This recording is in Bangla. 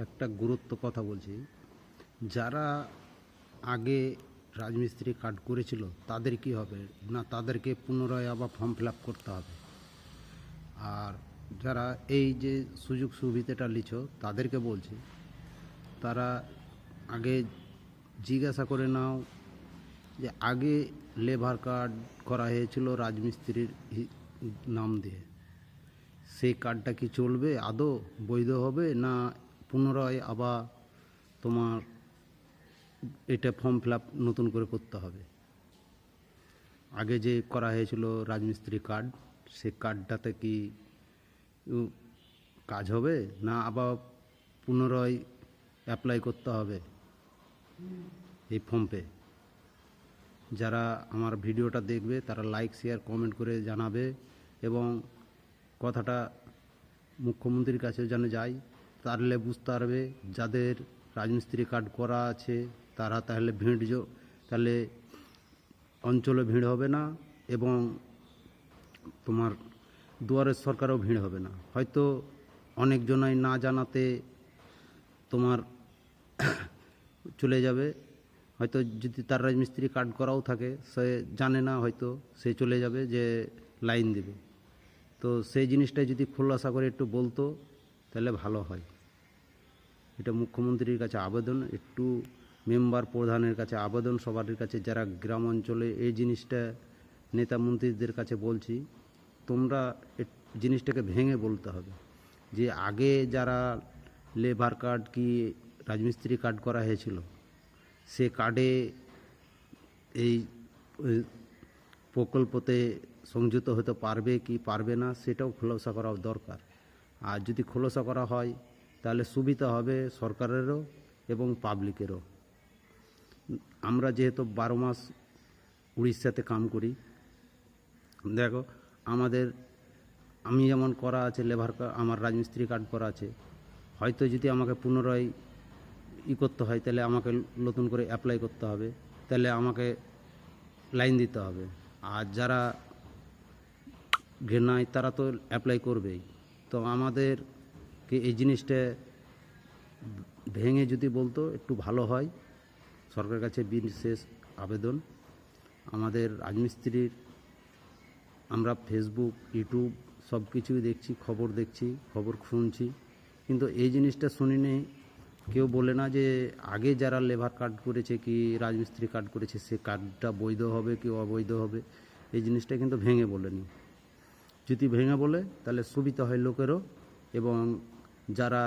একটা গুরুত্ব কথা বলছি। যারা আগে রাজমিস্ত্রি কার্ড করেছিল তাদের কি হবে না, তাদেরকে পুনরায় আবার ফর্ম ফিল আপ করতে হবে। আর যারা এই যে সুযোগ সুবিধাটা নিচ্ছ তাদেরকে বলছি, তারা আগে জিজ্ঞাসা করে নাও যে আগে লেবার কার্ড করা হয়েছিল রাজমিস্ত্রির নাম দিয়ে, সেই কার্ডটা কি চলবে, আদৌ বৈধ হবে না পুনরায় আবার তোমার এটা ফর্ম ফিল আপ নতুন করে করতে হবে। আগে যে করা হয়েছিল রাজমিস্ত্রি কার্ড, সেই কার্ডটাতে কি কাজ হবে না আবার পুনরায় অ্যাপ্লাই করতে হবে এই ফর্মে? যারা আমার ভিডিওটা দেখবে তারা লাইক শেয়ার কমেন্ট করে জানাবে এবং কথাটা মুখ্যমন্ত্রীর কাছে যেন যায়, তাহলে বুঝতে পারবে যাদের রাজমিস্ত্রি কার্ড করা আছে তারা তাহলে তাহলে অঞ্চলে ভিড় হবে না এবং তোমার দুয়ারের সরকারও ভিড় হবে না। হয়তো অনেকজনাই না জানাতে তোমার চলে যাবে, হয়তো যদি তার রাজমিস্ত্রি কার্ড করাও থাকে সে জানে না, হয়তো সে চলে যাবে যে লাইন দেবে। তো সেই জিনিসটাই যদি খোলাসা করে একটু বলতো তাহলে ভালো হয়। এটা মুখ্যমন্ত্রীর কাছে আবেদন, একটু মেম্বার প্রধানের কাছে আবেদন, সবার কাছে যারা গ্রাম অঞ্চলে এই জিনিসটা নেতা মন্ত্রীদের কাছে বলছি, তোমরা জিনিসটাকে ভেঙে বলতে হবে যে আগে যারা লেবার কার্ড কি রাজমিস্ত্রি কার্ড করা হয়েছিল সে কার্ডে এই প্রকল্পতে সংযুক্ত হতে পারবে কি পারবে না সেটাও খোলাসা করা দরকার। আর যদি খোলাসা করা হয় তাহলে সুবিধা হবে সরকারেরও এবং পাবলিকেরও। আমরা যেহেতু 12 মাস উড়িষ্যাতে কাম করি, দেখো আমি যেমন করা আছে লেবার কার্ড, আমার রাজমিস্ত্রি কার্ড করা আছে, হয়তো যদি আমাকে পুনরায় করতে হয় তাহলে আমাকে নতুন করে অ্যাপ্লাই করতে হবে, তাহলে আমাকে লাইন দিতে হবে। আর যারা ঘেনায় তারা তো অ্যাপ্লাই করবেই। তো আমাদেরকে এই জিনিসটা ভেঙে যদি বলতো একটু ভালো হয়। সরকারের কাছে বিশেষ আবেদন। আমাদের রাজমিস্ত্রির আমরা ফেসবুক ইউটিউব সব কিছুই দেখছি, খবর দেখছি, খবর শুনছি, কিন্তু এই জিনিসটা শুনিনি কেউ বলে না যে আগে যারা লেবার কার্ড করেছে কি রাজমিস্ত্রি কার্ড করেছে সে কার্ডটা বৈধ হবে কি অবৈধ হবে, এই জিনিসটা কিন্তু ভেঙে বলেনি। যদি ভেঙে বলে তাহলে সুবিধা হয় লোকেরও এবং যারা